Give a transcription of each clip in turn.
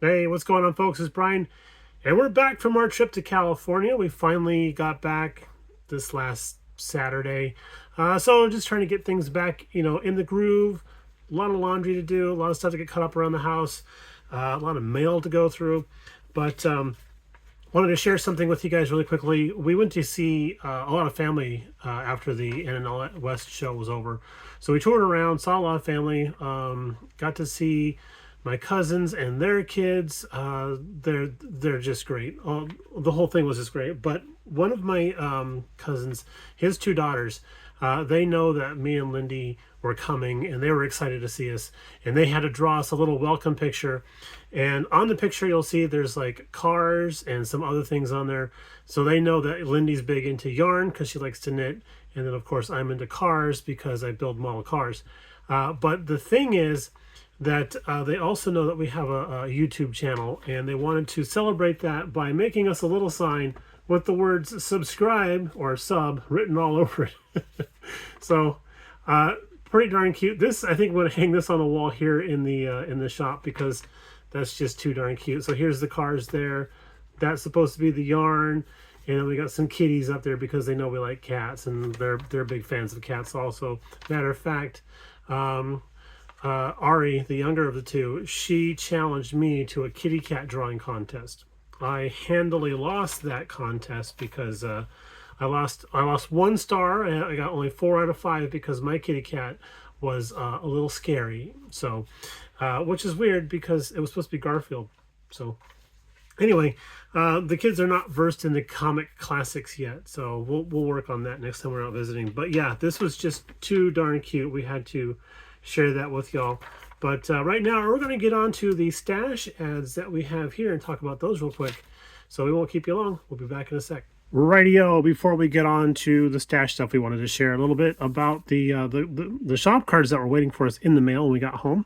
Hey, what's going on, folks? It's Brian, and we're back from our trip to California. We finally got back this last Saturday. So just trying to get things back, in the groove. A lot of laundry to do, a lot of stuff to get caught up around the house, a lot of mail to go through. But wanted to share something with you guys really quickly. We went to see a lot of family after the NNL West show was over. So we toured around, saw a lot of family, got to see my cousins and their kids. They're just great. The whole thing was just great. But one of my cousins, his two daughters, they know that me and Lindy were coming, and they were excited to see us. And they had to draw us a little welcome picture. And on the picture, you'll see there's like cars and some other things on there. So they know that Lindy's big into yarn because she likes to knit. And then, of course, I'm into cars because I build model cars. But the thing is, that they also know that we have a YouTube channel, and they wanted to celebrate that by making us a little sign with the words subscribe or sub written all over it. So pretty darn cute. This, I think I'm going to hang this on the wall here in the shop because that's just too darn cute. So here's the cars there. That's supposed to be the yarn. And then we got some kitties up there because they know we like cats, and they're big fans of cats also. Matter of fact, Ari, the younger of the two, she challenged me to a kitty cat drawing contest. I handily lost that contest because I lost 1 star. I got only 4 out of 5 because my kitty cat was a little scary. So, which is weird because it was supposed to be Garfield. So, anyway, the kids are not versed in the comic classics yet, so we'll work on that next time we're out visiting. But yeah, this was just too darn cute. We had to share that with y'all. But right now we're going to get on to the stash ads that we have here and talk about those real quick. So we won't keep you long. We'll be back in a sec. Rightio. Before we get on to the stash stuff, we wanted to share a little bit about the shop cards that were waiting for us in the mail when we got home.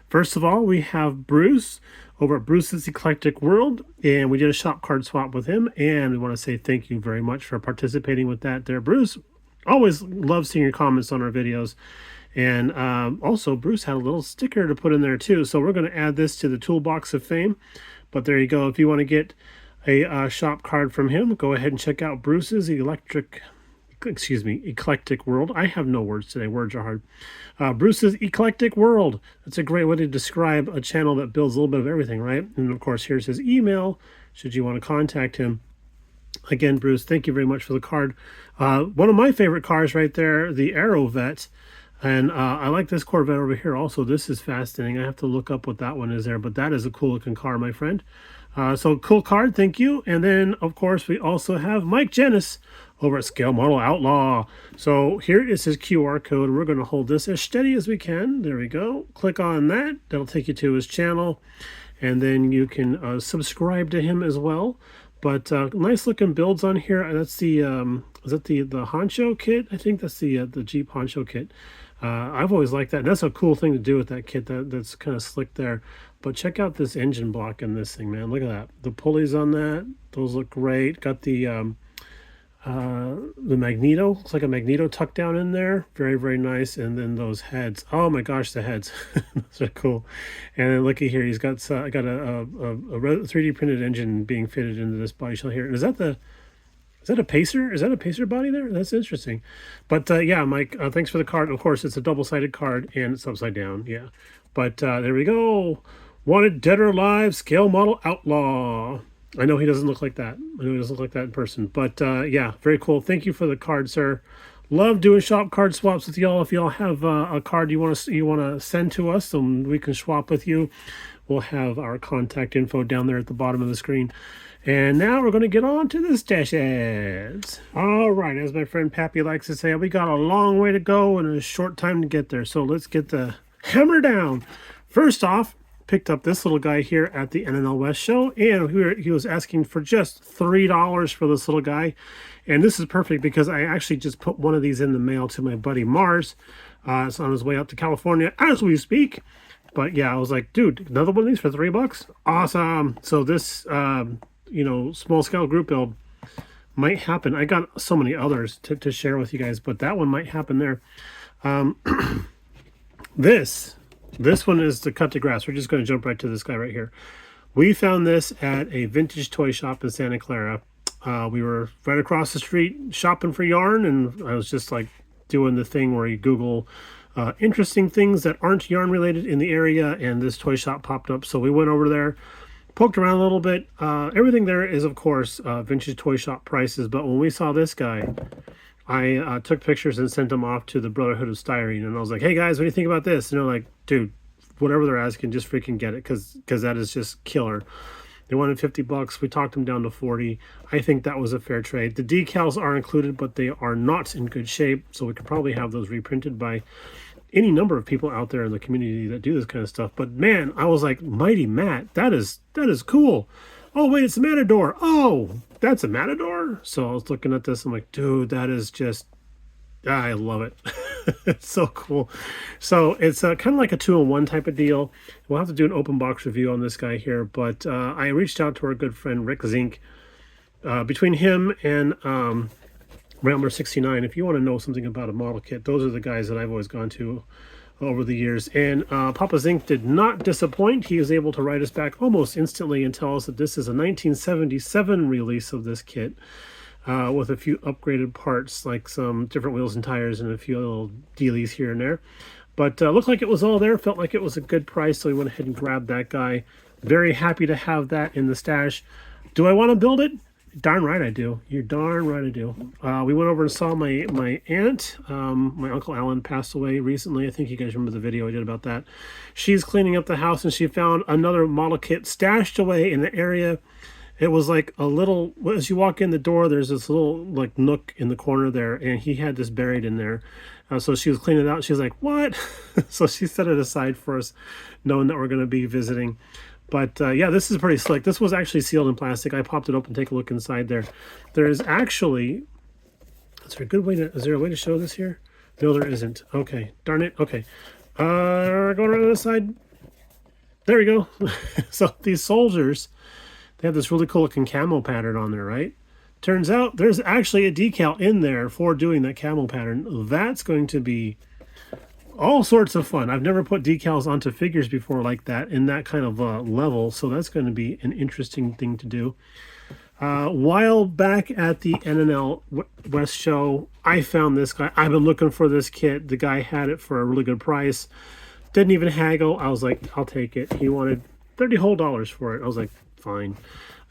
First of all, we have Bruce over at Bruce's Eclectic World, and we did a shop card swap with him, and we want to say thank you very much for participating with that there, Bruce. Always love seeing your comments on our videos. And also, Bruce had a little sticker to put in there too. So we're going to add this to the toolbox of fame. But there you go. If you want to get a shop card from him, go ahead and check out Bruce's Eclectic World. I have no words today. Words are hard. Bruce's Eclectic World. That's a great way to describe a channel that builds a little bit of everything, right? And of course, here's his email, should you want to contact him. Again, Bruce, thank you very much for the card. One of my favorite cars right there, the Aero Vet. And I like this Corvette over here also. This is fascinating. I have to look up what that one is there, but that is a cool looking car, my friend. So cool card, thank you. And then, of course, we also have Mike Jennis over at Scale Model Outlaw. So here is his QR code. We're going to hold this as steady as we can. There we go. Click on that. That'll take you to his channel. And then you can subscribe to him as well. But nice looking builds on here. That's the is that the Honcho kit? I think that's the Jeep Honcho kit. I've always liked that. And that's a cool thing to do with that kit. That's kind of slick there. But check out this engine block in this thing, man. Look at that. The pulleys on that, those look great. Got the magneto. Looks like a magneto tucked down in there. Very, very nice. And then those heads. Oh my gosh, the heads. Those are cool. And then looky here. He's got a 3D printed engine being fitted into this body shell here. And is that a Pacer? Is that a Pacer body there? That's interesting. But yeah, Mike, thanks for the card. Of course, it's a double-sided card, and it's upside down. Yeah. But there we go. Wanted Dead or Alive Scale Model Outlaw. I know he doesn't look like that. I know he doesn't look like that in person. But yeah, very cool. Thank you for the card, sir. Love doing shop card swaps with y'all. If y'all have a card you want to send to us, so we can swap with you, we'll have our contact info down there at the bottom of the screen. And now we're going to get on to the stash ads. All right, as my friend Pappy likes to say, we got a long way to go and a short time to get there. So let's get the hammer down. First off, picked up this little guy here at the NNL West show, and he was asking for just $3 for this little guy. And this is perfect because I actually just put one of these in the mail to my buddy Mars. It's on his way up to California as we speak. But yeah, I was like, dude, another one of these for $3? Awesome. So this small scale group build might happen. I got so many others to share with you guys, but that one might happen there. This one is to cut the grass. We're just going to jump right to this guy right here. We found this at a vintage toy shop in Santa Clara. We were right across the street shopping for yarn, and I was just like doing the thing where you Google interesting things that aren't yarn related in the area, and this toy shop popped up. So we went over there, poked around a little bit. Everything there is, of course, vintage toy shop prices, but when we saw this guy, I took pictures and sent them off to the Brotherhood of Styrene, and I was like, hey guys, what do you think about this? And they're like, dude, whatever they're asking, just freaking get it, because that is just killer. They wanted $50. We talked them down to 40. I think that was a fair trade. The decals are included, but they are not in good shape, so we could probably have those reprinted by any number of people out there in the community that do this kind of stuff. But man, I was like, Mighty Matt, that is cool. Oh wait, it's a Matador. Oh, that's a Matador. So I was looking at this, I'm like, dude, that is just, I love it. It's so cool. So it's kind of like a 2-in-1 type of deal. We'll have to do an open box review on this guy here, but I reached out to our good friend Rick Zink. Between him and Rambler 69, if you want to know something about a model kit, those are the guys that I've always gone to over the years. And Papa Zink did not disappoint. He was able to write us back almost instantly and tell us that this is a 1977 release of this kit. With a few upgraded parts, like some different wheels and tires and a few little dealies here and there. But looked like it was all there, felt like it was a good price, so we went ahead and grabbed that guy. Very happy to have that in the stash. Do I want to build it? Darn right I do. You're darn right I do. We went over and saw my aunt. My Uncle Alan passed away recently. I think you guys remember the video I did about that. She's cleaning up the house, and she found another model kit stashed away in the area. It was like a little, as you walk in the door, there's this little like nook in the corner there, and he had this buried in there. So she was cleaning it out. She was like, what? So she set it aside for us, knowing that we're going to be visiting. But yeah, this is pretty slick. This was actually sealed in plastic. I popped it open, take a look inside there. There is actually, is there a way to show this here? No, there isn't. Okay, darn it. Okay. Going around the side. There we go. So these soldiers, they have this really cool looking camo pattern on there, right? Turns out there's actually a decal in there for doing that camo pattern. That's going to be all sorts of fun. I've never put decals onto figures before like that in that kind of level, so that's going to be an interesting thing to do. While back at the NNL West show, I found this guy. I've been looking for this kit. The guy had it for a really good price. Didn't even haggle. I was like, I'll take it. He wanted $30 whole for it. I was like, fine.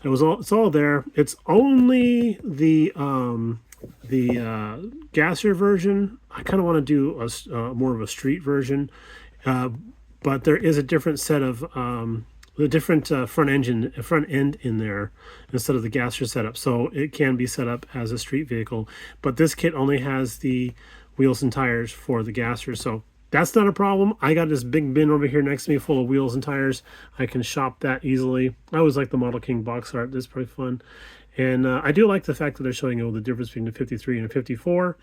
It's all there. It's only the gasser version. I kind of want to do a more of a street version, but there is a different set of the different front end in there instead of the gasser setup, so it can be set up as a street vehicle. But this kit only has the wheels and tires for the gasser, so that's not a problem. I got this big bin over here next to me full of wheels and tires. I can shop that easily. I always like the Model King box art. This is pretty fun. And I do like the fact that they're showing you the difference between the 53 and a 54.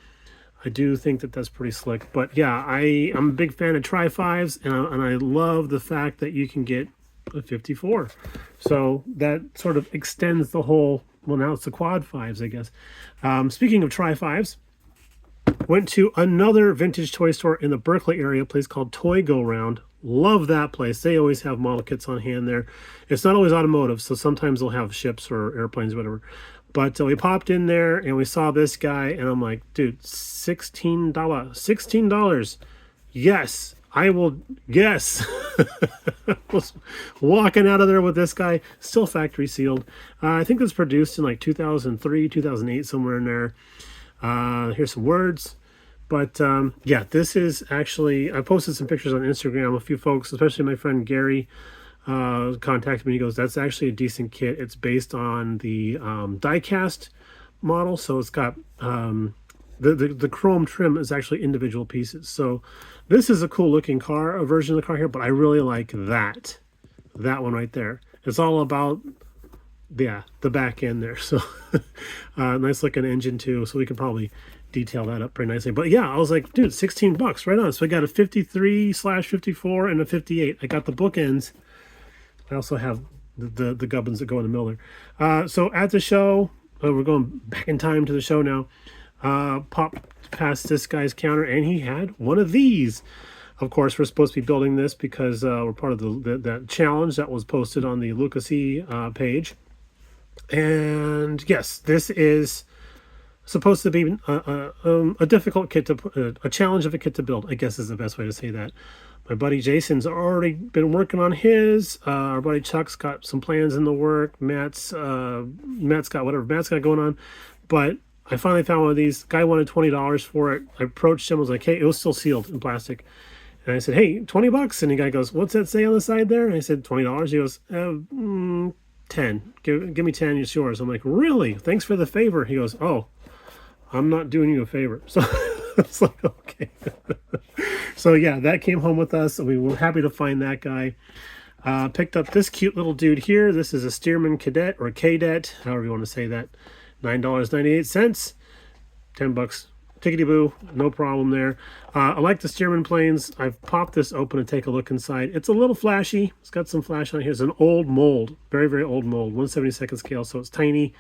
I do think that that's pretty slick. But yeah, I'm a big fan of Tri-5s, and I love the fact that you can get a 54. So that sort of extends the whole, well, now it's the Quad 5s, I guess. Speaking of Tri-5s, went to another vintage toy store in the Berkeley area, a place called Toy Go Round. Love that place. They always have model kits on hand there. It's not always automotive, so sometimes they'll have ships or airplanes, whatever. But we popped in there and we saw this guy, and I'm like, dude, $16. $16. Yes, I will. Yes. Was walking out of there with this guy, still factory sealed. I think it was produced in like 2003, 2008, somewhere in there. Here's some words. But yeah, this is actually, I posted some pictures on Instagram. A few folks, especially my friend Gary, contacted me. He goes, that's actually a decent kit. It's based on the die-cast model, so it's got the chrome trim is actually individual pieces. So this is a cool looking car, a version of the car here, but I really like that one right there. It's all about, yeah, the back end there. So nice looking engine too, so we can probably detail that up pretty nicely. But yeah, I was like, dude, $16 right on. So I got a 53/54 and a 58. I got the bookends. I also have the gubbins that go in the middle there. So at the show, we're going back in time to the show now. Popped past this guy's counter, and he had one of these. Of course, we're supposed to be building this because we're part of that challenge that was posted on the Lucas page. And yes, this is supposed to be a difficult kit a challenge of a kit to build, I guess is the best way to say that. My buddy Jason's already been working on his. Our buddy Chuck's got some plans in the work. Matt's got whatever Matt's got going on. But I finally found one of these. Guy wanted $20 for it. I approached him, was like, hey, it was still sealed in plastic. And I said, hey, $20. And the guy goes, what's that say on the side there? And I said, $20. He goes, 10. Give me 10, it's yours. I'm like, really? Thanks for the favor. He goes, oh, I'm not doing you a favor. So it's like, okay. So yeah, that came home with us. We were happy to find that guy. Picked up this cute little dude here. This is a Stearman Cadet or Cadet, however you want to say that. $9.98, $10. Tickety-boo, no problem there. I like the Stearman planes. I've popped this open to take a look inside. It's a little flashy. It's got some flash on it. Here's an old mold, very, very old mold, 1/72 scale, so it's tiny.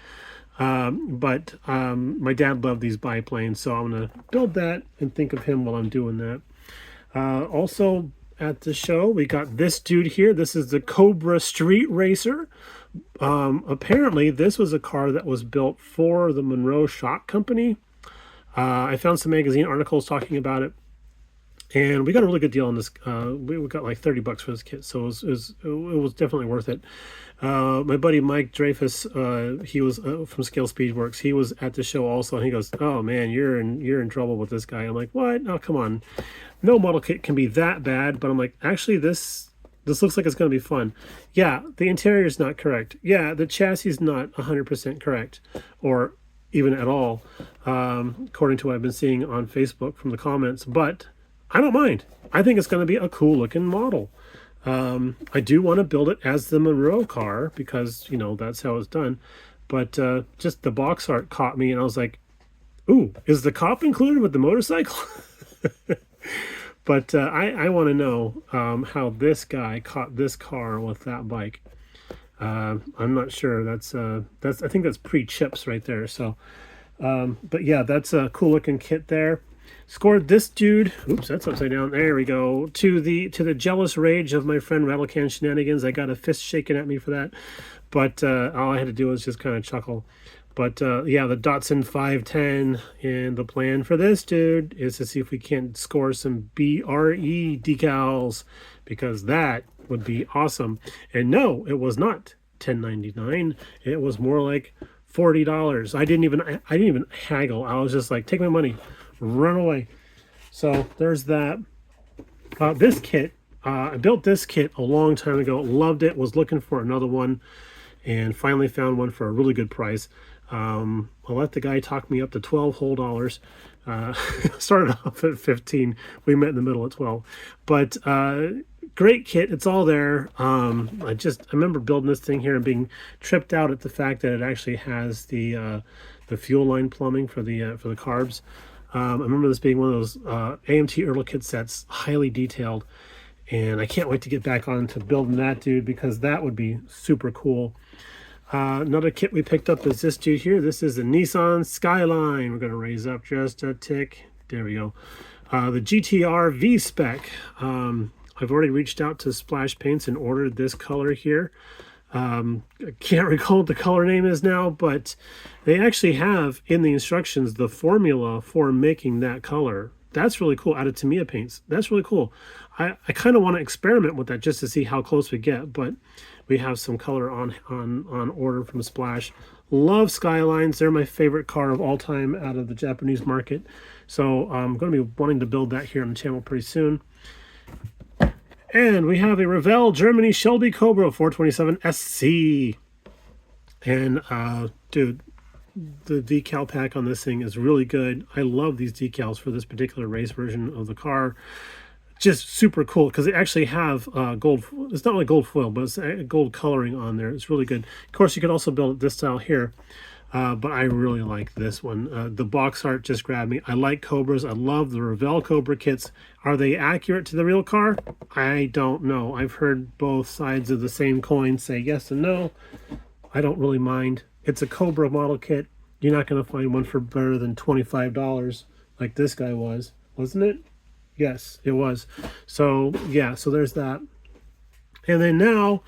But my dad loved these biplanes, so I'm going to build that and think of him while I'm doing that. Also at the show, we got this dude here. This is the Cobra Street Racer. Apparently, this was a car that was built for the Monroe Shock Company. I found some magazine articles talking about it, and we got a really good deal on this. We got like $30 for this kit, so it was definitely worth it. My buddy Mike Dreyfus, he was from Scale Speedworks. He was at the show also, and he goes, "Oh man, you're in trouble with this guy." I'm like, "What? Oh, come on, no model kit can be that bad." But I'm like, actually, this looks like it's going to be fun. Yeah, the interior is not correct. Yeah, the chassis is not 100% correct, or even at all, according to what I've been seeing on Facebook from the comments. But I don't mind. I think it's going to be a cool looking model. I do want to build it as the Monroe car because, you know, that's how it's done. But just the box art caught me, and I was like, ooh, is the cop included with the motorcycle? But I want to know how this guy caught this car with that bike. I'm not sure. That's I think that's pre-chips right there. So, but yeah, that's a cool looking kit there. Scored this dude. Oops, that's upside down. There we go. To the jealous rage of my friend Rattlecan Shenanigans. I got a fist shaken at me for that, but all I had to do was just kind of chuckle. But yeah, the Datsun 510, and the plan for this dude is to see if we can score some BRE decals, because that would be awesome. And no, it was not $10.99. It was more like $40. I didn't even haggle. I was just like, take my money, run away. So there's that. This kit, I built this kit a long time ago. Loved it. Was looking for another one, and finally found one for a really good price. I'll let the guy talk me up to 12 whole dollars. Started off at 15. We met in the middle at 12. But great kit. It's all there. I remember building this thing here and being tripped out at the fact that it actually has the fuel line plumbing for the carbs. I remember this being one of those AMT Earl kit sets, highly detailed, and I can't wait to get back on to building that dude, because that would be super cool. Another kit we picked up is this dude here. This is the Nissan Skyline. We're going to raise up just a tick. There we go. The GTR V-Spec. I've already reached out to Splash Paints and ordered this color here. I can't recall what the color name is now, but they actually have in the instructions the formula for making that color. That's really cool. Out of Tamiya paints. That's really cool. I kind of want to experiment with that just to see how close we get, but we have some color on order from Splash. Love Skylines. They're my favorite car of all time out of the Japanese market. So I'm going to be wanting to build that here on the channel pretty soon. And we have a Revell Germany Shelby Cobra 427 SC. And dude, the decal pack on this thing is really good. I love these decals for this particular race version of the car. Just super cool, because they actually have gold. It's not like gold foil, but it's gold coloring on there. It's really good. Of course, you could also build it this style here, but I really like this one. The box art just grabbed me. I like Cobras. I love the Revell Cobra kits. Are they accurate to the real car? I don't know. I've heard both sides of the same coin say yes and no. I don't really mind. It's a Cobra model kit. You're not going to find one for better than $25 like this guy was, wasn't it? Yes, it was. So yeah, so there's that. And then now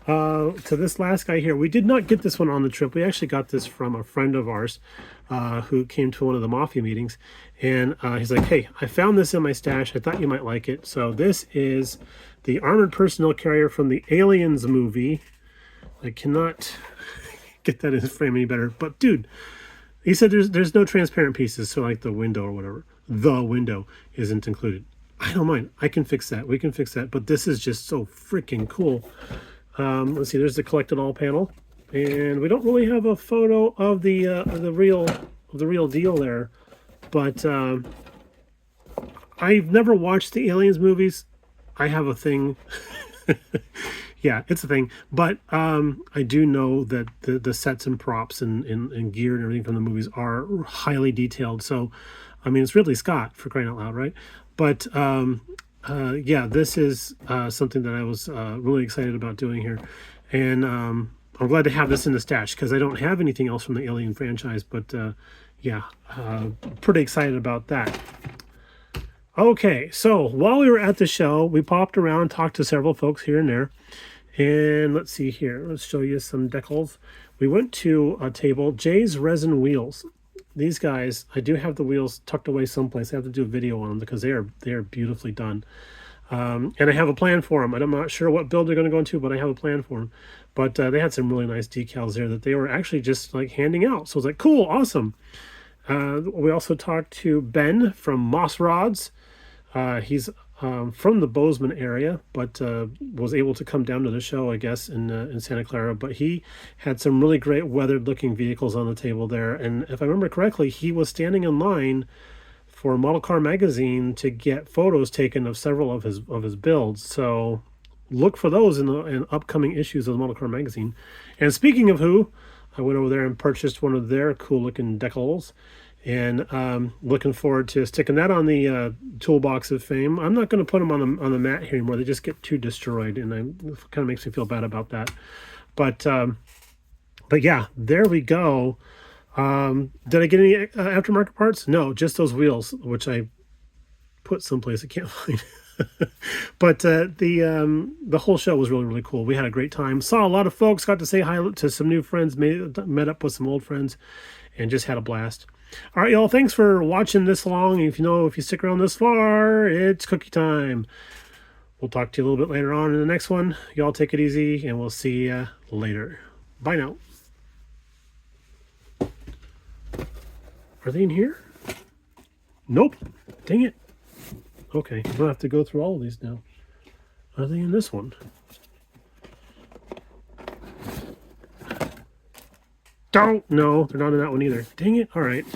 to this last guy here. We did not get this one on the trip. We actually got this from a friend of ours who came to one of the Mafia meetings. And he's like, hey, I found this in my stash. I thought you might like it. So this is the armored personnel carrier from the Aliens movie. I cannot get that in his frame any better. But dude, he said there's no transparent pieces. So like the window or whatever, the window isn't included. I don't mind. I can fix that. We can fix that. But this is just so freaking cool. Let's see. There's the collected all panel, and we don't really have a photo of the real deal there. But I've never watched the Aliens movies. I have a thing. Yeah, it's a thing. But I do know that the sets and props and gear and everything from the movies are highly detailed. So, I mean, it's Ridley Scott, for crying out loud, right? But yeah, this is something that I was really excited about doing here. And I'm glad to have this in the stash because I don't have anything else from the Alien franchise. But yeah, pretty excited about that. Okay, so while we were at the show, we popped around and talked to several folks here and there. And let's see here. Let's show you some decals. We went to a table, Jay's Resin Wheels. These guys, I do have the wheels tucked away someplace. I have to do a video on them because they are beautifully done. And I have a plan for them. I'm not sure what build they're going to go into, but I have a plan for them. But they had some really nice decals there that they were actually just like handing out. So I was like, cool, awesome. We also talked to Ben from Moss Rods. He's from the Bozeman area, but was able to come down to the show, I guess, in Santa Clara. But he had some really great weathered-looking vehicles on the table there. And if I remember correctly, he was standing in line for Model Car Magazine to get photos taken of several of his builds. So look for those in upcoming issues of the Model Car Magazine. And speaking of who, I went over there and purchased one of their cool-looking decals. And looking forward to sticking that on the toolbox of fame. I'm not going to put them on the mat here anymore. They just get too destroyed, and it kind of makes me feel bad about that. But yeah, there we go. Did I get any aftermarket parts? No, just those wheels, which I put someplace I can't find. But the whole show was really, really cool. We had a great time. Saw a lot of folks. Got to say hi to some new friends. Met up with some old friends, and just had a blast. All right, y'all. Thanks for watching this long. If you stick around this far, it's cookie time. We'll talk to you a little bit later on in the next one. Y'all take it easy, and we'll see you later. Bye now. Are they in here? Nope. Dang it. Okay, I'm gonna have to go through all of these now. Are they in this one? Don't. No, they're not in that one either. Dang it. All right.